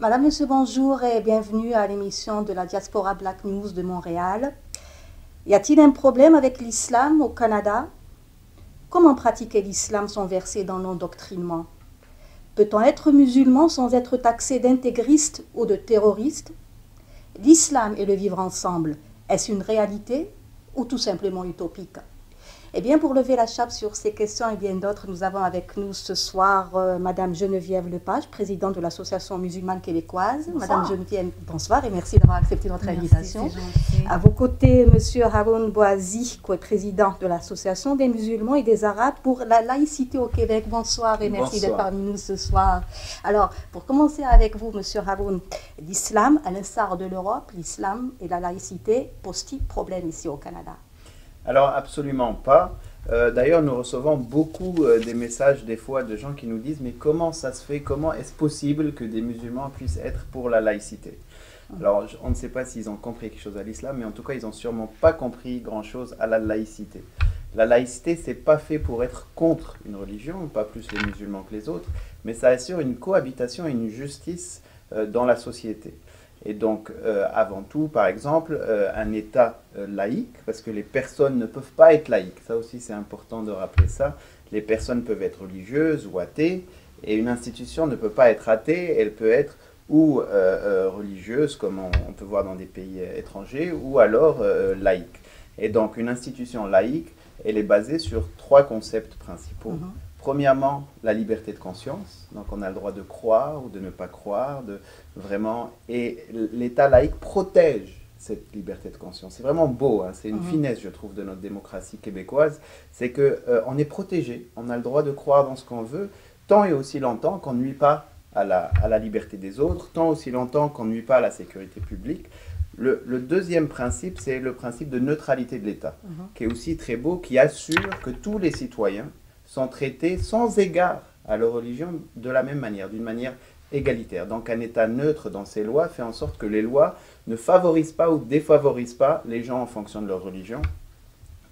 Madame, Monsieur, bonjour et bienvenue à l'émission de la Diaspora Black News de Montréal. Y a-t-il un problème avec l'islam au Canada? Comment pratiquer l'islam sans verser dans l'endoctrinement? Peut-on être musulman sans être taxé d'intégriste ou de terroriste? L'islam et le vivre ensemble, est-ce une réalité ou tout simplement utopique? Eh bien, pour lever la chape sur ces questions et bien d'autres, nous avons avec nous ce soir Madame Geneviève Lepage, présidente de l'Association musulmane québécoise. Bonsoir. Madame Geneviève, bonsoir et merci d'avoir accepté notre invitation. C'est gentil. À vos côtés, Monsieur Haroun Bouazi, président de l'Association des musulmans et des arabes pour la laïcité au Québec. Bonsoir et merci d'être parmi nous ce soir. Alors, pour commencer avec vous, Monsieur Haroun, l'islam, à l'instar de l'Europe, l'islam et la laïcité posent-ils problème ici au Canada? Alors absolument pas. D'ailleurs, nous recevons beaucoup des messages des fois de gens qui nous disent « Mais comment ça se fait? Comment est-ce possible que des musulmans puissent être pour la laïcité ?» Alors, on ne sait pas s'ils ont compris quelque chose à l'islam, mais en tout cas, ils n'ont sûrement pas compris grand-chose à la laïcité. La laïcité, c'est pas fait pour être contre une religion, pas plus les musulmans que les autres, mais ça assure une cohabitation et une justice dans la société. Et donc, avant tout, par exemple, un État laïque, parce que les personnes ne peuvent pas être laïques. Ça aussi, c'est important de rappeler ça. Les personnes peuvent être religieuses ou athées, et une institution ne peut pas être athée, elle peut être ou religieuse, comme on peut voir dans des pays étrangers, ou alors laïque. Et donc, une institution laïque, elle est basée sur trois concepts principaux. Premièrement, la liberté de conscience. Donc, on a le droit de croire ou de ne pas croire, et l'État laïque protège cette liberté de conscience. C'est vraiment beau, hein, c'est une finesse, je trouve, de notre démocratie québécoise. C'est qu'on est protégé, on a le droit de croire dans ce qu'on veut, tant et aussi longtemps qu'on ne nuit pas à la liberté des autres, tant aussi longtemps qu'on ne nuit pas à la sécurité publique. Le deuxième principe, c'est le principe de neutralité de l'État, qui est aussi très beau, qui assure que tous les citoyens sont traités sans égard à leur religion de la même manière, d'une manière égalitaire. Donc un État neutre dans ses lois fait en sorte que les lois ne favorisent pas ou défavorisent pas les gens en fonction de leur religion.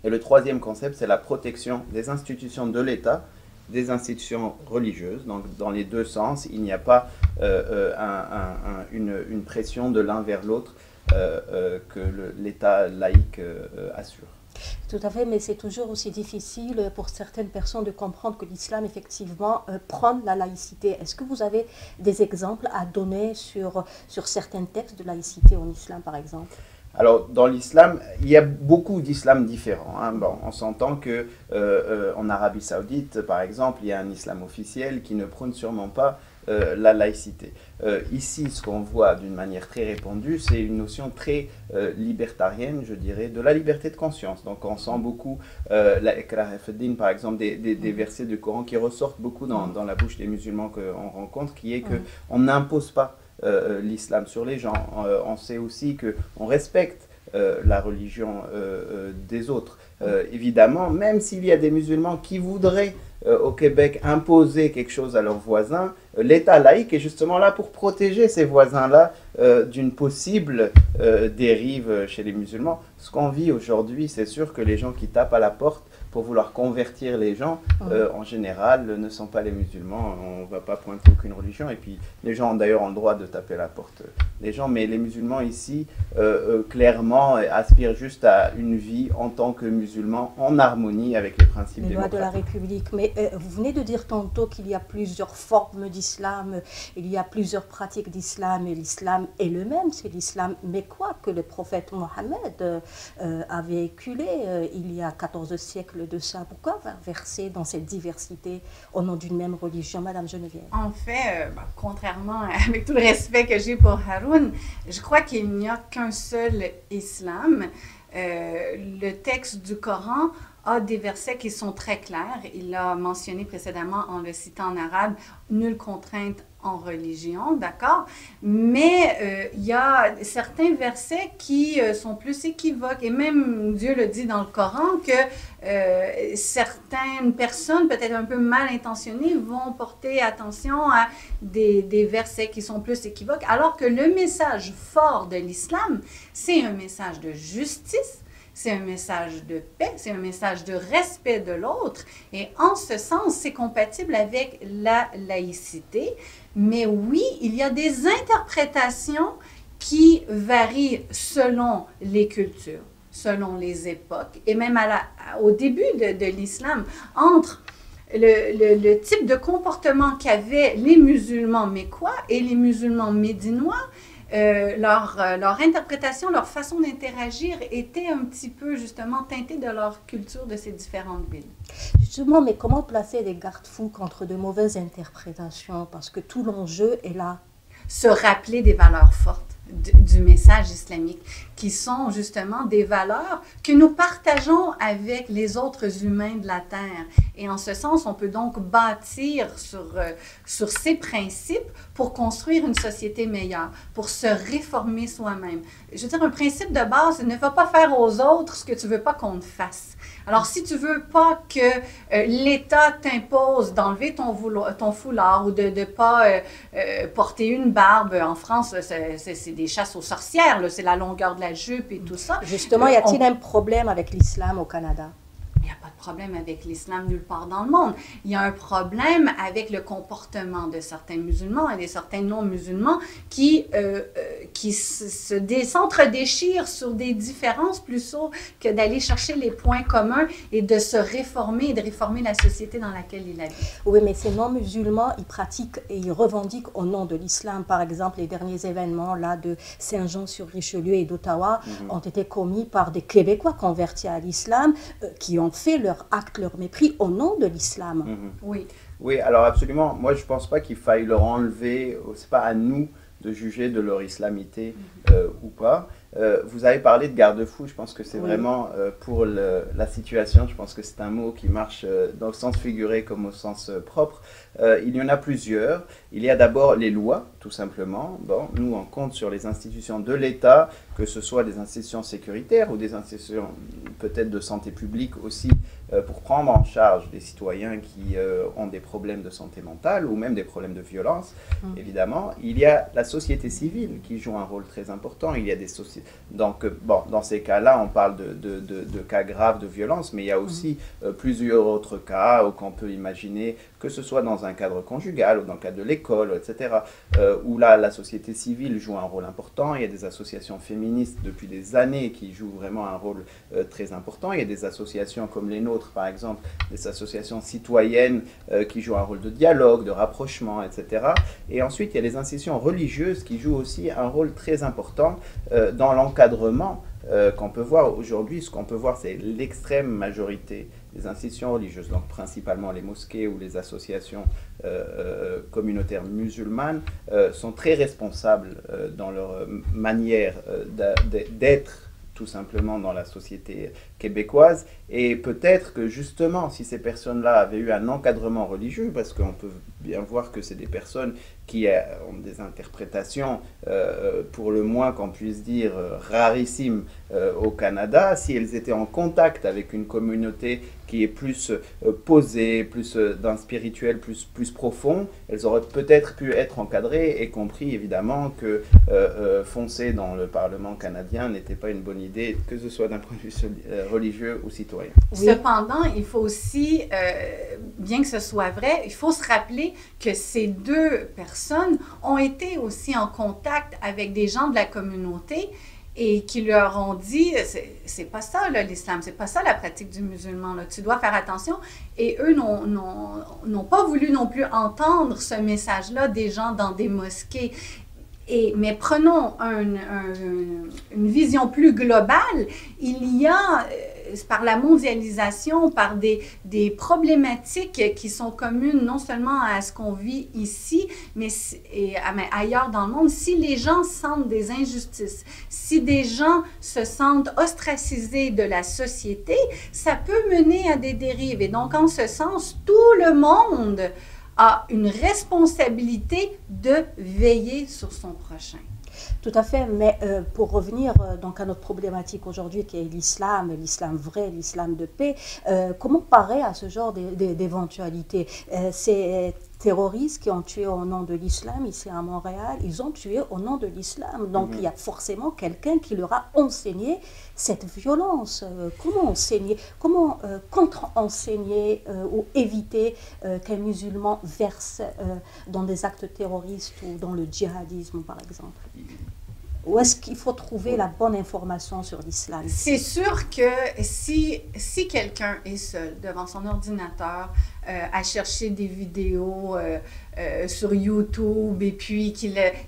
Et le troisième concept, c'est la protection des institutions de l'État, des institutions religieuses. Donc dans les deux sens, il n'y a pas une pression de l'un vers l'autre que l'État laïque assure. Tout à fait, mais c'est toujours aussi difficile pour certaines personnes de comprendre que l'islam, effectivement, prône la laïcité. Est-ce que vous avez des exemples à donner sur certains textes de laïcité en islam, par exemple? Alors, dans l'islam, il y a beaucoup d'islam différents. Hein. Bon, on s'entend qu'en Arabie Saoudite, par exemple, il y a un islam officiel qui ne prône sûrement pas la laïcité. Ici, ce qu'on voit d'une manière très répandue, c'est une notion très libertarienne, je dirais, de la liberté de conscience. Donc, on sent beaucoup la ikrah fi-din, par exemple, des versets du Coran qui ressortent beaucoup dans la bouche des musulmans qu'on rencontre, qui est qu'on n'impose pas l'islam sur les gens. On sait aussi qu'on respecte la religion des autres. Évidemment, même s'il y a des musulmans qui voudraient au Québec imposer quelque chose à leurs voisins, l'État laïque est justement là pour protéger ces voisins-là d'une possible dérive chez les musulmans. Ce qu'on vit aujourd'hui, c'est sûr que les gens qui tapent à la porte pour vouloir convertir les gens, en général, ne sont pas les musulmans. On ne va pas pointer aucune religion. Et puis, les gens ont d'ailleurs le droit de taper à la porte des gens. Mais les musulmans ici, clairement, aspirent juste à une vie en tant que musulmans, en harmonie avec les principes démocratiques. Les lois de la République. Mais vous venez de dire tantôt qu'il y a plusieurs formes d'islam, il y a plusieurs pratiques d'islam, et l'islam est le même, c'est l'islam. Mais quoi que le prophète Mohammed a véhiculé il y a 14 siècles de ça. Pourquoi verser dans cette diversité au nom d'une même religion, Madame Geneviève? En fait, contrairement, avec tout le respect que j'ai pour Haroun, je crois qu'il n'y a qu'un seul islam. Le texte du Coran a des versets qui sont très clairs. Il l'a mentionné précédemment en le citant en arabe, nulle contrainte en religion, d'accord? Mais il y a certains versets qui sont plus équivoques. Et même Dieu le dit dans le Coran que certaines personnes, peut-être un peu mal intentionnées, vont porter attention à des versets qui sont plus équivoques, alors que le message fort de l'islam, c'est un message de justice, c'est un message de paix, c'est un message de respect de l'autre. Et en ce sens, c'est compatible avec la laïcité. Mais oui, il y a des interprétations qui varient selon les cultures, selon les époques, et même au début de l'islam, entre le type de comportement qu'avaient les musulmans mécois et les musulmans médinois. Leur interprétation, leur façon d'interagir était un petit peu justement teintée de leur culture de ces différentes villes. Justement, mais comment placer des garde-fous contre de mauvaises interprétations? Parce que tout l'enjeu est là. Se rappeler des valeurs fortes du message islamique, qui sont justement des valeurs que nous partageons avec les autres humains de la Terre. Et en ce sens, on peut donc bâtir sur ces principes pour construire une société meilleure, pour se réformer soi-même. Je veux dire, un principe de base, ne va pas faire aux autres ce que tu ne veux pas qu'on te fasse. Alors, si tu ne veux pas que l'État t'impose d'enlever ton foulard ou de ne pas porter une barbe, en France, c'est des chasses aux sorcières, c'est la longueur de la jupe et tout ça. Justement, y a-t-il un problème avec l'islam au Canada? Il n'y a pas de problème avec l'islam nulle part dans le monde. Il y a un problème avec le comportement de certains musulmans et de certains non-musulmans qui s'entre-déchirent sur des différences plutôt que d'aller chercher les points communs et de se réformer et de réformer la société dans laquelle ils habitent. Oui, mais ces non-musulmans, ils pratiquent et ils revendiquent au nom de l'islam. Par exemple, les derniers événements là, de Saint-Jean-sur-Richelieu et d'Ottawa ont été commis par des Québécois convertis à l'islam qui ont fait leur acte, leur mépris au nom de l'islam. Oui. Oui, alors absolument. Moi, je ne pense pas qu'il faille leur enlever, ce n'est pas à nous de juger de leur islamité ou pas. Vous avez parlé de garde-fou, je pense que c'est vraiment pour la situation, je pense que c'est un mot qui marche dans le sens figuré comme au sens propre. Il y en a plusieurs. Il y a d'abord les lois, tout simplement. Bon, nous, on compte sur les institutions de l'État, que ce soit des institutions sécuritaires ou des institutions peut-être de santé publique aussi, pour prendre en charge des citoyens qui ont des problèmes de santé mentale ou même des problèmes de violence, évidemment. Il y a la société civile qui joue un rôle très important. Il y a des sociétés. Donc, bon, dans ces cas-là, on parle de cas graves de violence, mais il y a aussi plusieurs autres cas qu'on peut imaginer, que ce soit dans un cadre conjugal ou dans le cadre de l'école, etc., où là, la société civile joue un rôle important. Il y a des associations féministes depuis des années qui jouent vraiment un rôle très important. Il y a des associations comme les nôtres, par exemple, des associations citoyennes qui jouent un rôle de dialogue, de rapprochement, etc. Et ensuite, il y a les institutions religieuses qui jouent aussi un rôle très important dans l'encadrement qu'on peut voir aujourd'hui. Ce qu'on peut voir, c'est l'extrême majorité des institutions religieuses, donc principalement les mosquées ou les associations communautaires musulmanes, sont très responsables dans leur manière d'être tout simplement dans la société québécoise. Et peut-être que justement, si ces personnes-là avaient eu un encadrement religieux, parce qu'on peut bien voir que c'est des personnes qui ont des interprétations, pour le moins qu'on puisse dire, rarissimes au Canada, si elles étaient en contact avec une communauté qui est plus posée, plus d'un spirituel plus profond, elles auraient peut-être pu être encadrées et compris évidemment que foncer dans le Parlement canadien n'était pas une bonne idée, que ce soit d'un point de vue religieux ou citoyen. Oui. Cependant, il faut aussi, bien que ce soit vrai, il faut se rappeler que ces deux personnes ont été aussi en contact avec des gens de la communauté et qui leur ont dit, c'est pas ça l'islam, c'est pas ça la pratique du musulman, là. Tu dois faire attention. Et eux n'ont pas voulu non plus entendre ce message-là des gens dans des mosquées. Mais prenons une vision plus globale. Il y a, par la mondialisation, par des problématiques qui sont communes non seulement à ce qu'on vit ici, mais ailleurs dans le monde, si les gens sentent des injustices, si des gens se sentent ostracisés de la société, ça peut mener à des dérives. Et donc, en ce sens, tout le monde a une responsabilité de veiller sur son prochain. Tout à fait, mais pour revenir donc à notre problématique aujourd'hui qui est l'islam vrai, l'islam de paix, comment parer à ce genre d'éventualité? C'est terroristes qui ont tué au nom de l'islam ici à Montréal, ils ont tué au nom de l'islam. Donc il y a forcément quelqu'un qui leur a enseigné cette violence. Comment enseigner, comment contre-enseigner ou éviter qu'un musulman verse dans des actes terroristes ou dans le djihadisme, par exemple? Où est-ce qu'il faut trouver la bonne information sur l'islam? C'est sûr que si quelqu'un est seul devant son ordinateur à chercher des vidéos sur YouTube et puis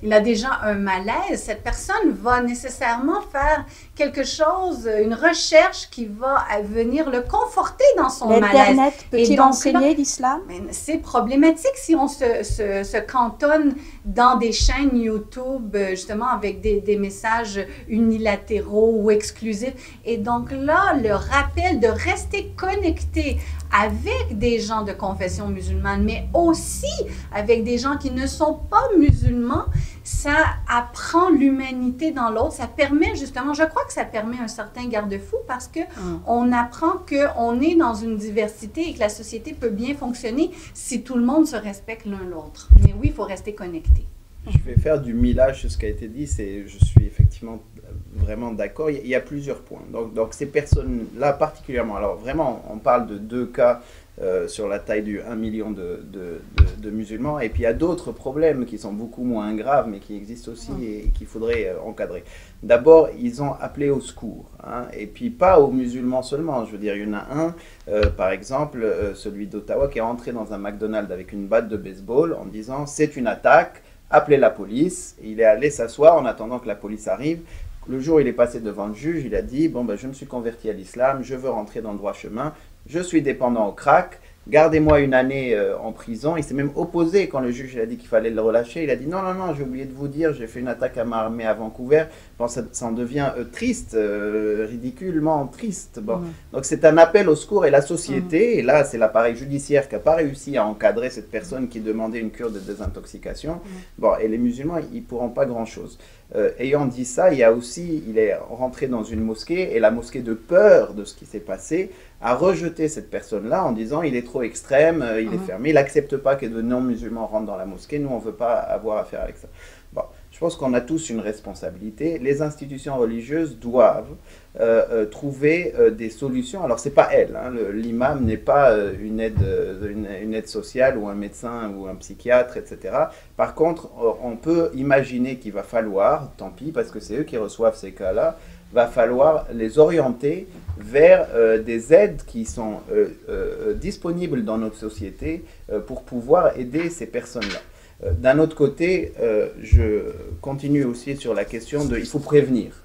il a déjà un malaise, cette personne va nécessairement faire quelque chose, une recherche qui va venir le conforter dans son malaise. L'Internet peut-il enseigner l'islam? C'est problématique si on se cantonne dans des chaînes YouTube, justement, avec des messages unilatéraux ou exclusifs. Et donc là, le rappel de rester connecté avec des gens de confession musulmane, mais aussi avec des gens qui ne sont pas musulmans, ça apprend l'humanité dans l'autre. Ça permet justement, je crois que ça permet un certain garde-fou parce que on apprend qu'on est dans une diversité et que la société peut bien fonctionner si tout le monde se respecte l'un l'autre. Mais oui, il faut rester connecté. Je vais faire du millage sur ce qui a été dit, je suis effectivement vraiment d'accord. Il y a plusieurs points. Donc ces personnes-là particulièrement, alors vraiment, on parle de 2 cas sur la taille du 1 million de musulmans, et puis il y a d'autres problèmes qui sont beaucoup moins graves, mais qui existent aussi et qu'il faudrait encadrer. D'abord, ils ont appelé au secours, hein, et puis pas aux musulmans seulement. Je veux dire, il y en a un, par exemple, celui d'Ottawa, qui est rentré dans un McDonald's avec une batte de baseball en disant « c'est une attaque ». Appelez la police. Il est allé s'asseoir en attendant que la police arrive. Le jour où il est passé devant le juge, il a dit « Bon, ben, je me suis converti à l'islam, je veux rentrer dans le droit chemin, je suis dépendant au crack, gardez-moi 1 année en prison ». Il s'est même opposé quand le juge a dit qu'il fallait le relâcher. Il a dit « Non, non, non, j'ai oublié de vous dire, j'ai fait une attaque à main armée à Vancouver ». Bon, ça en devient triste, ridiculement triste. Bon. Donc c'est un appel au secours, et la société, et là c'est l'appareil judiciaire qui n'a pas réussi à encadrer cette personne qui demandait une cure de désintoxication. Bon, et les musulmans, ils ne pourront pas grand-chose. Ayant dit ça, il est rentré dans une mosquée, et la mosquée, de peur de ce qui s'est passé, a rejeté cette personne-là en disant il est trop extrême, il est fermé, il n'accepte pas que de non-musulmans rentrent dans la mosquée, nous on ne veut pas avoir affaire avec ça. Bon, je pense qu'on a tous une responsabilité. Les institutions religieuses doivent trouver des solutions. Alors, ce n'est pas elle, hein, l'imam n'est pas une aide sociale ou un médecin ou un psychiatre, etc. Par contre, on peut imaginer qu'il va falloir, tant pis, parce que c'est eux qui reçoivent ces cas-là, va falloir les orienter vers des aides qui sont disponibles dans notre société pour pouvoir aider ces personnes-là. D'un autre côté, je continue aussi sur la question de il faut prévenir.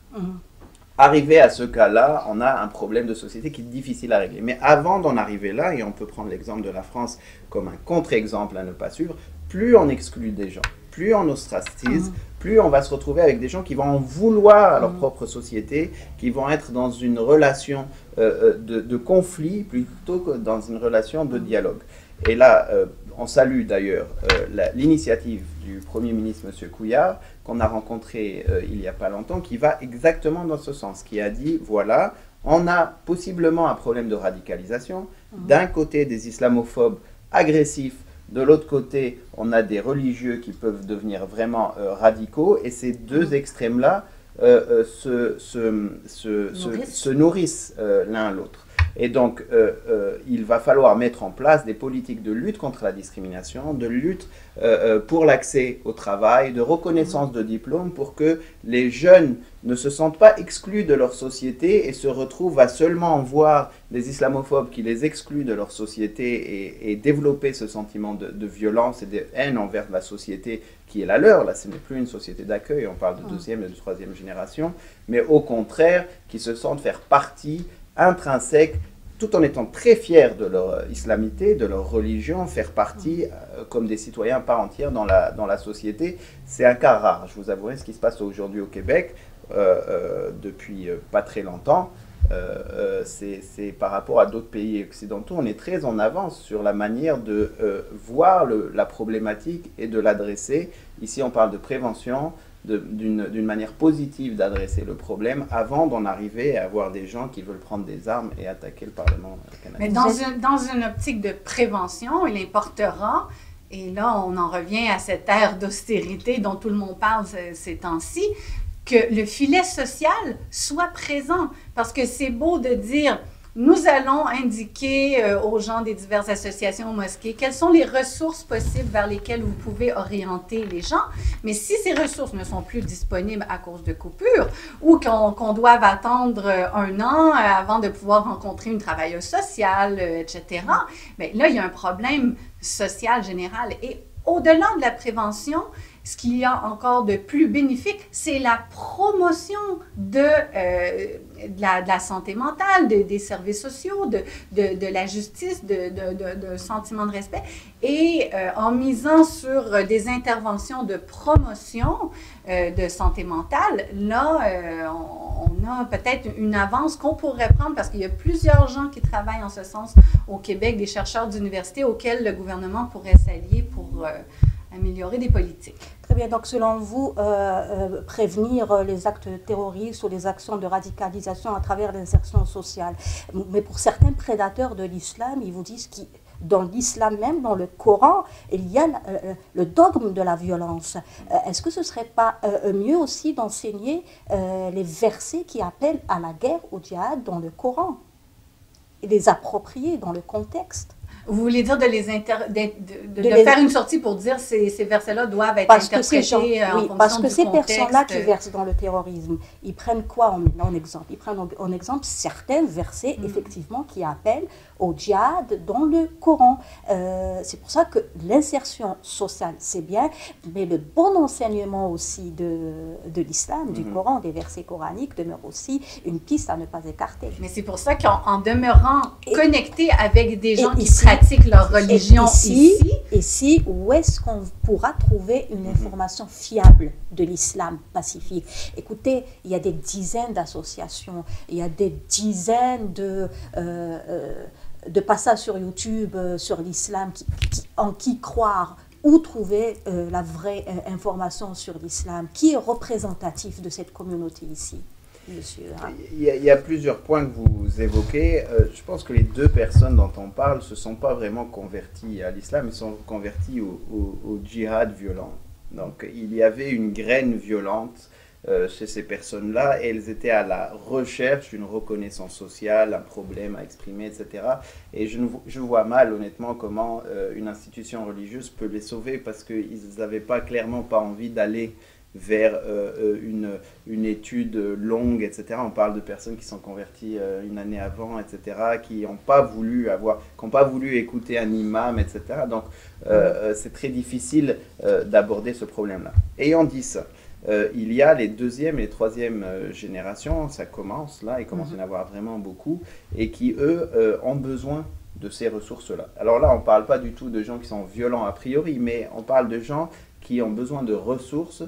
Arrivé à ce cas-là, on a un problème de société qui est difficile à régler. Mais avant d'en arriver là, et on peut prendre l'exemple de la France comme un contre-exemple à ne pas suivre, plus on exclut des gens, plus on ostracise, plus on va se retrouver avec des gens qui vont en vouloir à leur propre société, qui vont être dans une relation de conflit plutôt que dans une relation de dialogue. Et là, on salue d'ailleurs l'initiative du Premier ministre, M. Couillard, qu'on a rencontré il n'y a pas longtemps, qui va exactement dans ce sens, qui a dit, voilà, on a possiblement un problème de radicalisation. D'un côté, des islamophobes agressifs, de l'autre côté, on a des religieux qui peuvent devenir vraiment radicaux, et ces deux extrêmes-là se nourrissent l'un l'autre. Et donc, il va falloir mettre en place des politiques de lutte contre la discrimination, de lutte pour l'accès au travail, de reconnaissance de diplômes, pour que les jeunes ne se sentent pas exclus de leur société et se retrouvent à seulement voir des islamophobes qui les excluent de leur société et développer ce sentiment de violence et de haine envers la société qui est la leur. Là, ce n'est plus une société d'accueil, on parle de deuxième et de troisième génération, mais au contraire, qui se sentent faire partie intrinsèque, tout en étant très fiers de leur islamité, de leur religion, faire partie comme des citoyens à part entière dans la société. C'est un cas rare, je vous avouerai. Ce qui se passe aujourd'hui au Québec, depuis pas très longtemps, c'est par rapport à d'autres pays occidentaux, on est très en avance sur la manière de voir la problématique et de l'adresser. Ici, on parle de prévention, d'une manière positive d'adresser le problème avant d'en arriver à avoir des gens qui veulent prendre des armes et attaquer le Parlement canadien. Mais dans une optique de prévention, il importera Et là, on en revient à cette ère d'austérité dont tout le monde parle ces temps-ci, que le filet social soit présent. Parce que c'est beau de dire, nous allons indiquer aux gens des diverses associations, mosquées, quelles sont les ressources possibles vers lesquelles vous pouvez orienter les gens. Mais si ces ressources ne sont plus disponibles à cause de coupures ou qu'on doive attendre un an avant de pouvoir rencontrer une travailleuse sociale, etc., bien, là, il y a un problème social général. Et au-delà de la prévention, ce qu'il y a encore de plus bénéfique, c'est la promotion de la santé mentale, des services sociaux, de la justice, d'un sentiment de respect. Et en misant sur des interventions de promotion de santé mentale, là, on a peut-être une avance qu'on pourrait prendre parce qu'il y a plusieurs gens qui travaillent en ce sens au Québec, des chercheurs d'université auxquels le gouvernement pourrait s'allier pour améliorer des politiques. Très bien, donc selon vous, prévenir les actes terroristes ou les actions de radicalisation à travers l'insertion sociale. Mais pour certains prédateurs de l'islam, ils vous disent que dans l'islam même, dans le Coran, il y a le dogme de la violence. Est-ce que ce ne serait pas mieux aussi d'enseigner les versets qui appellent à la guerre, au djihad dans le Coran et les approprier dans le contexte? Vous voulez dire de faire une sortie pour dire ces versets-là doivent être interprétés en fonction parce que du ces contexte. Personnes-là qui versent dans le terrorisme, ils prennent quoi en exemple? Ils prennent en exemple certains versets, effectivement, qui appellent au djihad dans le Coran. C'est pour ça que l'insertion sociale, c'est bien, mais le bon enseignement aussi de l'islam, du Coran, des versets coraniques, demeure aussi une piste à ne pas écarter. Mais c'est pour ça qu'en demeurant connecté avec des gens qui ici, pratiquent leur religion ici, où est-ce qu'on pourra trouver une information fiable de l'islam pacifique? Écoutez, il y a des dizaines d'associations, il y a des dizaines de passages sur YouTube sur l'islam, en qui croire, où trouver la vraie information sur l'islam, qui est représentatif de cette communauté ici, monsieur? Il y a plusieurs points que vous évoquez. Je pense que les deux personnes dont on parle ne se sont pas vraiment converties à l'islam, ils sont convertis au djihad violent. Donc il y avait une graine violente chez ces personnes-là, et elles étaient à la recherche d'une reconnaissance sociale, un problème à exprimer, etc. Et je vois mal, honnêtement, comment une institution religieuse peut les sauver, parce qu'ils n'avaient clairement pas envie d'aller vers une étude longue, etc. On parle de personnes qui sont converties une année avant, etc., qui n'ont pas voulu écouter un imam, etc. Donc, c'est très difficile d'aborder ce problème-là. Ayant dit ça, il y a les deuxième et les troisième générations, ça commence là, il commence à y en avoir vraiment beaucoup, et qui, eux, ont besoin de ces ressources-là. Alors là, on ne parle pas du tout de gens qui sont violents a priori, mais on parle de gens qui ont besoin de ressources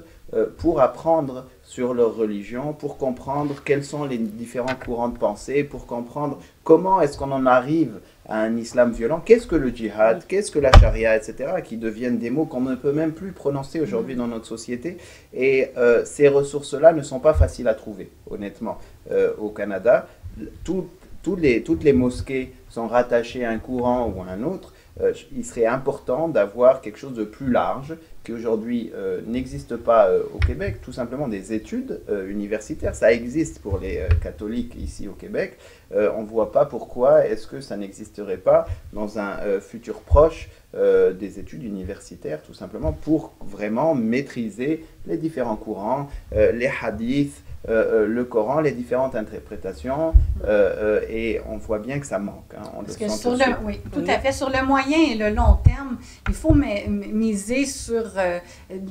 pour apprendre sur leur religion, pour comprendre quels sont les différents courants de pensée, pour comprendre comment est-ce qu'on en arrive à un islam violent, qu'est-ce que le djihad, qu'est-ce que la charia, etc., qui deviennent des mots qu'on ne peut même plus prononcer aujourd'hui dans notre société. Et ces ressources-là ne sont pas faciles à trouver, honnêtement, au Canada. Toutes les mosquées sont rattachées à un courant ou à un autre. Il serait important d'avoir quelque chose de plus large qui aujourd'hui n'existe pas au Québec, tout simplement des études universitaires. Ça existe pour les catholiques ici au Québec. On ne voit pas pourquoi est-ce que ça n'existerait pas dans un futur proche des études universitaires, tout simplement pour vraiment maîtriser les différents courants, les hadiths, le Coran, les différentes interprétations, et on voit bien que ça manque. Hein, Parce que tout à fait. Sur le moyen et le long terme, il faut miser sur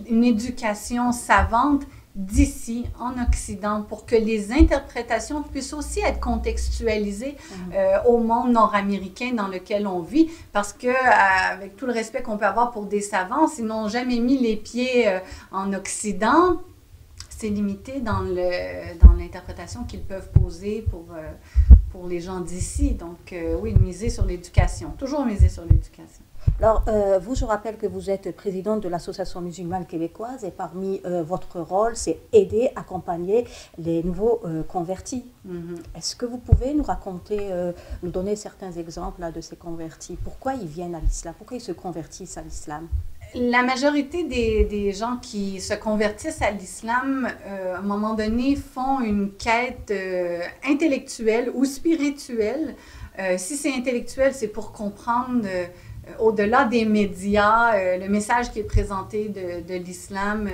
une éducation savante d'ici, en Occident, pour que les interprétations puissent aussi être contextualisées au monde nord-américain dans lequel on vit, parce que, avec tout le respect qu'on peut avoir pour des savants, s'ils n'ont jamais mis les pieds en Occident, c'est limité dans l'interprétation qu'ils peuvent poser pour les gens d'ici. Donc, oui, miser sur l'éducation, toujours miser sur l'éducation. Alors, vous, je rappelle que vous êtes présidente de l'Association musulmane québécoise et parmi votre rôle, c'est aider, accompagner les nouveaux convertis. Est-ce que vous pouvez nous raconter, nous donner certains exemples là, de ces convertis? Pourquoi ils viennent à l'islam? Pourquoi ils se convertissent à l'islam? La majorité des gens qui se convertissent à l'islam, à un moment donné, font une quête intellectuelle ou spirituelle. Si c'est intellectuel, c'est pour comprendre au-delà des médias, le message qui est présenté de l'islam,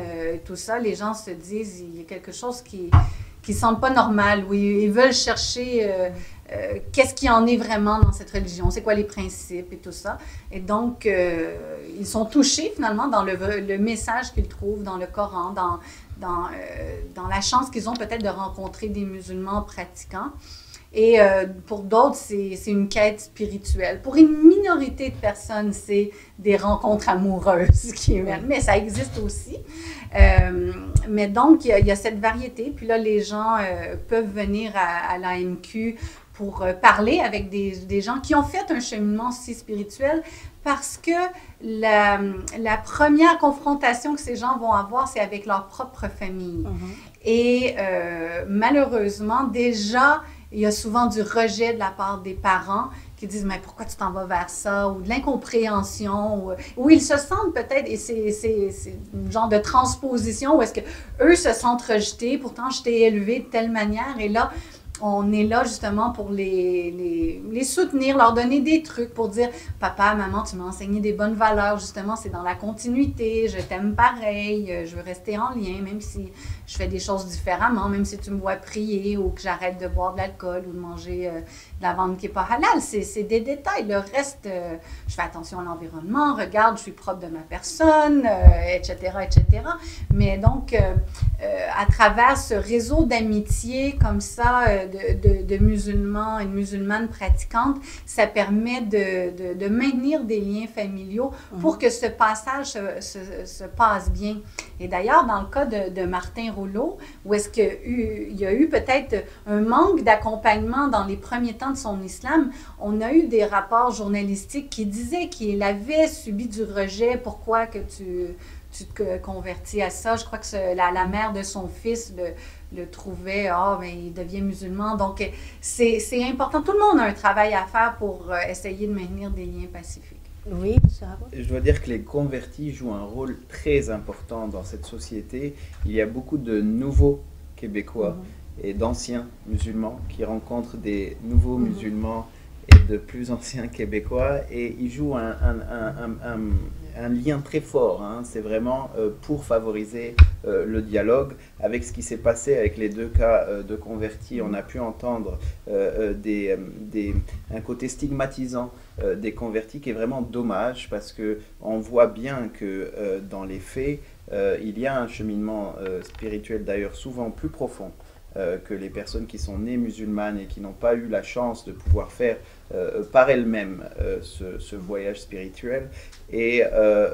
tout ça, les gens se disent il y a quelque chose qui ne semble pas normal, où ils veulent chercher qu'est-ce qui en est vraiment dans cette religion, c'est quoi les principes et tout ça. Et donc, ils sont touchés finalement dans le message qu'ils trouvent dans le Coran, dans la chance qu'ils ont peut-être de rencontrer des musulmans pratiquants. Et pour d'autres, c'est une quête spirituelle. Pour une minorité de personnes, c'est des rencontres amoureuses qui mènent, mais ça existe aussi. Mais donc, il y a cette variété. Puis là, les gens peuvent venir à l'AMQ pour parler avec des gens qui ont fait un cheminement si spirituel, parce que la première confrontation que ces gens vont avoir, c'est avec leur propre famille. Et malheureusement, déjà, il y a souvent du rejet de la part des parents qui disent « Mais pourquoi tu t'en vas vers ça? » ou de l'incompréhension, ou ils se sentent peut-être, et c'est un genre de transposition où est-ce qu'eux se sentent rejetés, pourtant je t'ai élevé de telle manière, et là, on est là justement pour les soutenir, leur donner des trucs pour dire « Papa, maman, tu m'as enseigné des bonnes valeurs, justement, c'est dans la continuité, je t'aime pareil, je veux rester en lien, même si je fais des choses différemment, même si tu me vois prier ou que j'arrête de boire de l'alcool ou de manger de la viande qui n'est pas halal. » C'est des détails. Le reste, je fais attention à l'environnement, regarde, je suis propre de ma personne, etc., etc. Mais donc, à travers ce réseau d'amitié comme ça, de musulmans et de musulmanes pratiquantes, ça permet de maintenir des liens familiaux pour que ce passage se passe bien. Et d'ailleurs, dans le cas de Martin Rouleau, où est-ce qu'il y a eu peut-être un manque d'accompagnement dans les premiers temps de son islam, on a eu des rapports journalistiques qui disaient qu'il avait subi du rejet. Pourquoi que tu te convertis à ça? Je crois que la mère de son fils le trouvait, ben, il devient musulman. Donc, c'est important. Tout le monde a un travail à faire pour essayer de maintenir des liens pacifiques. Oui, ça va. Je dois dire que les convertis jouent un rôle très important dans cette société. Il y a beaucoup de nouveaux Québécois et d'anciens musulmans qui rencontrent des nouveaux musulmans et de plus anciens Québécois, et ils jouent un lien très fort. C'est vraiment pour favoriser le dialogue. Avec ce qui s'est passé avec les deux cas de convertis, on a pu entendre un côté stigmatisant des convertis qui est vraiment dommage, parce qu'on voit bien que dans les faits, il y a un cheminement spirituel d'ailleurs souvent plus profond que les personnes qui sont nées musulmanes et qui n'ont pas eu la chance de pouvoir faire par elles-mêmes ce voyage spirituel. Et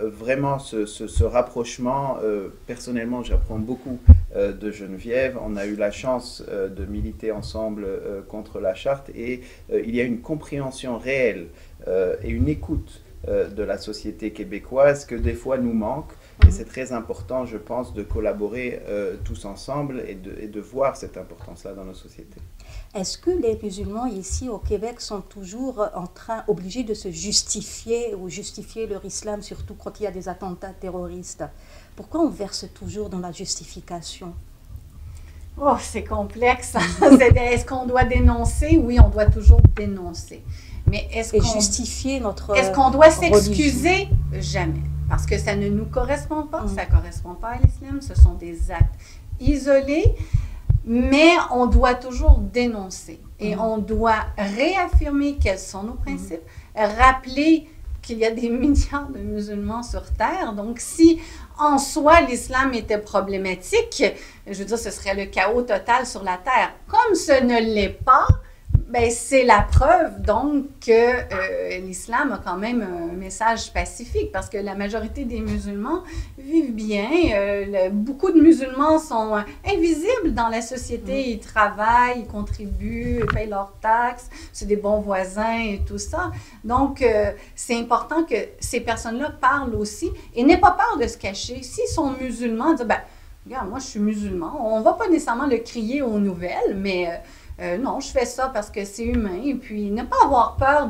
vraiment ce rapprochement, personnellement j'apprends beaucoup de Geneviève. On a eu la chance de militer ensemble contre la charte, et il y a une compréhension réelle et une écoute de la société québécoise que des fois nous manque. Et c'est très important, je pense, de collaborer tous ensemble et de voir cette importance-là dans nos sociétés. Est-ce que les musulmans ici au Québec sont toujours obligés de se justifier ou justifier leur islam, surtout quand il y a des attentats terroristes? Pourquoi on verse toujours dans la justification? Oh, c'est complexe. Est-ce qu'on doit dénoncer? Oui, on doit toujours dénoncer. Mais est-ce qu'on doit s'excuser? Jamais. Parce que ça ne nous correspond pas, ça ne correspond pas à l'islam, ce sont des actes isolés, mais on doit toujours dénoncer et on doit réaffirmer quels sont nos principes, rappeler qu'il y a des milliards de musulmans sur Terre. Donc, si en soi l'islam était problématique, je veux dire, ce serait le chaos total sur la Terre. Comme ce ne l'est pas, Ben, c'est la preuve, donc, que l'islam a quand même un message pacifique, parce que la majorité des musulmans vivent bien. Beaucoup de musulmans sont invisibles dans la société. Ils travaillent, ils contribuent, ils payent leurs taxes, c'est des bons voisins et tout ça. Donc, c'est important que ces personnes-là parlent aussi et n'aient pas peur de se cacher. S'ils sont musulmans, dire, ben, regarde, moi, je suis musulman. On ne va pas nécessairement le crier aux nouvelles, mais non, je fais ça parce que c'est humain. Et puis, ne pas avoir peur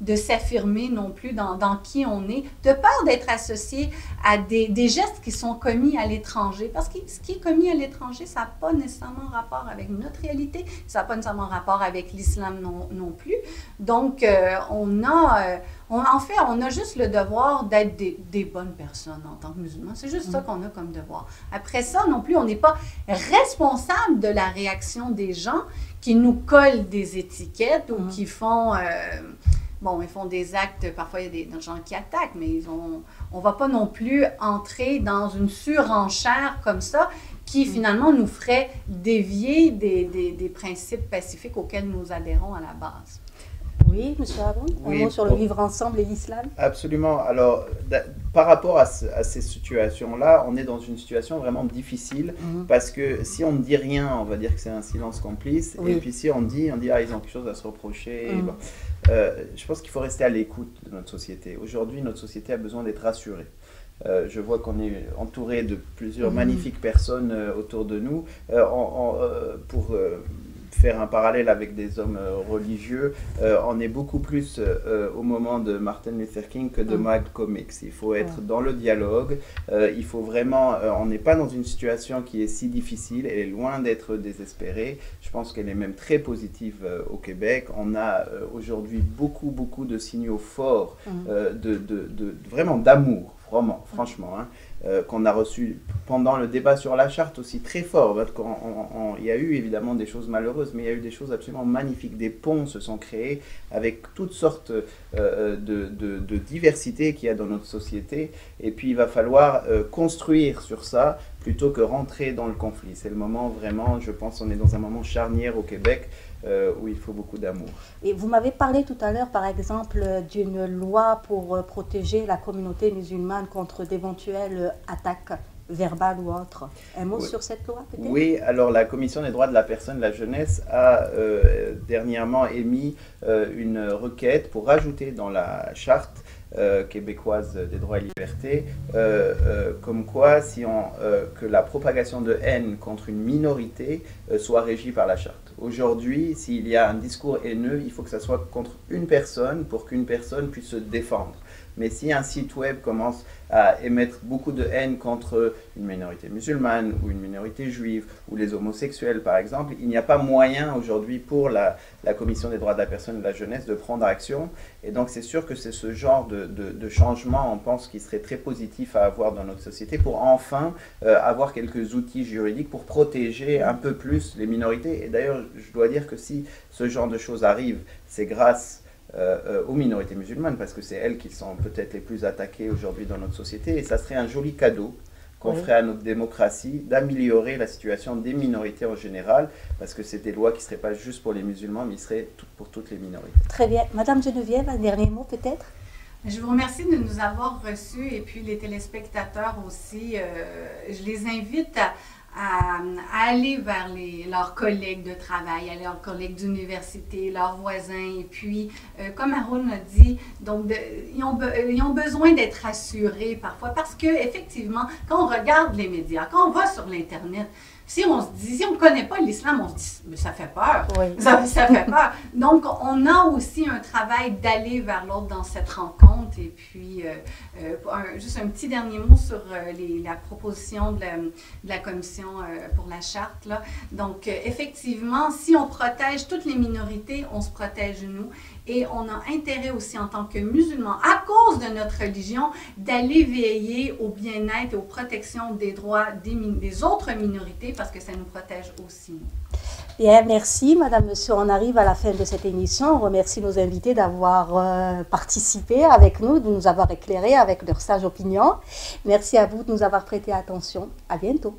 de s'affirmer non plus dans qui on est, de peur d'être associé à des gestes qui sont commis à l'étranger. Parce que ce qui est commis à l'étranger, ça n'a pas nécessairement rapport avec notre réalité, ça n'a pas nécessairement rapport avec l'islam non plus. Donc, on a juste le devoir d'être des bonnes personnes en tant que musulmans. C'est juste ça qu'on a comme devoir. Après ça, non plus, on n'est pas responsable de la réaction des gens qui nous collent des étiquettes ou qui font... ils font des actes, parfois il y a des gens qui attaquent, mais on ne va pas non plus entrer dans une surenchère comme ça qui finalement nous ferait dévier des principes pacifiques auxquels nous adhérons à la base. Oui, M. Haroun, un mot sur le vivre ensemble et l'islam? Absolument. Alors, par rapport à ces situations-là, on est dans une situation vraiment difficile parce que si on ne dit rien, on va dire que c'est un silence complice. Oui. Et puis si on dit, ah, ils ont quelque chose à se reprocher. Bon. Je pense qu'il faut rester à l'écoute de notre société. Aujourd'hui, notre société a besoin d'être rassurée. Je vois qu'on est entouré de plusieurs magnifiques personnes autour de nous pour faire un parallèle avec des hommes religieux, on est beaucoup plus au moment de Martin Luther King que de Malcolm X. Il faut être dans le dialogue, il faut vraiment, on n'est pas dans une situation qui est si difficile, elle est loin d'être désespérée, je pense qu'elle est même très positive au Québec. On a aujourd'hui beaucoup de signaux forts vraiment d'amour, vraiment, franchement, qu'on a reçu pendant le débat sur la charte aussi très fort. Il y a eu évidemment des choses malheureuses, mais il y a eu des choses absolument magnifiques. Des ponts se sont créés avec toutes sortes de diversité qu'il y a dans notre société. Et puis il va falloir construire sur ça plutôt que rentrer dans le conflit. C'est le moment vraiment, je pense, on est dans un moment charnière au Québec où il faut beaucoup d'amour. Et vous m'avez parlé tout à l'heure, par exemple, d'une loi pour protéger la communauté musulmane contre d'éventuelles attaques verbales ou autres. Un mot sur cette loi, peut-être? Oui, alors la Commission des droits de la personne et de la jeunesse a dernièrement émis une requête pour rajouter dans la charte québécoise des droits et libertés, comme quoi que la propagation de haine contre une minorité soit régie par la charte. Aujourd'hui, s'il y a un discours haineux, il faut que ça soit contre une personne pour qu'une personne puisse se défendre. Mais si un site web commence à émettre beaucoup de haine contre une minorité musulmane ou une minorité juive ou les homosexuels par exemple, il n'y a pas moyen aujourd'hui pour la Commission des droits de la personne et de la jeunesse de prendre action. Et donc c'est sûr que c'est ce genre de changement, on pense, qui serait très positif à avoir dans notre société pour enfin avoir quelques outils juridiques pour protéger un peu plus les minorités. Et d'ailleurs, je dois dire que si ce genre de choses arrive, c'est grâce aux minorités musulmanes, parce que c'est elles qui sont peut-être les plus attaquées aujourd'hui dans notre société, et ça serait un joli cadeau qu'on ferait à notre démocratie d'améliorer la situation des minorités en général, parce que c'est des lois qui ne seraient pas juste pour les musulmans, mais qui seraient pour toutes les minorités. Très bien. Madame Geneviève, un dernier mot peut-être? Je vous remercie de nous avoir reçus, et puis les téléspectateurs aussi. Je les invite à aller vers leurs collègues de travail, leurs collègues d'université, leurs voisins. Et puis, comme Haroun a dit, donc ils ont besoin d'être rassurés parfois parce qu'effectivement, quand on regarde les médias, quand on va sur l'Internet, si on ne connaît pas l'islam, on se dit, mais ça fait peur. Oui. Ça fait peur. Donc, on a aussi un travail d'aller vers l'autre dans cette rencontre. Et puis, juste un petit dernier mot sur la proposition de la Commission pour la charte, là. Donc, effectivement, si on protège toutes les minorités, on se protège nous. Et on a intérêt aussi en tant que musulmans, à cause de notre religion, d'aller veiller au bien-être et aux protections des droits des autres minorités parce que ça nous protège aussi. Bien, merci Madame, Monsieur. On arrive à la fin de cette émission. On remercie nos invités d'avoir participé avec nous, de nous avoir éclairés avec leurs sages opinions. Merci à vous de nous avoir prêté attention. À bientôt.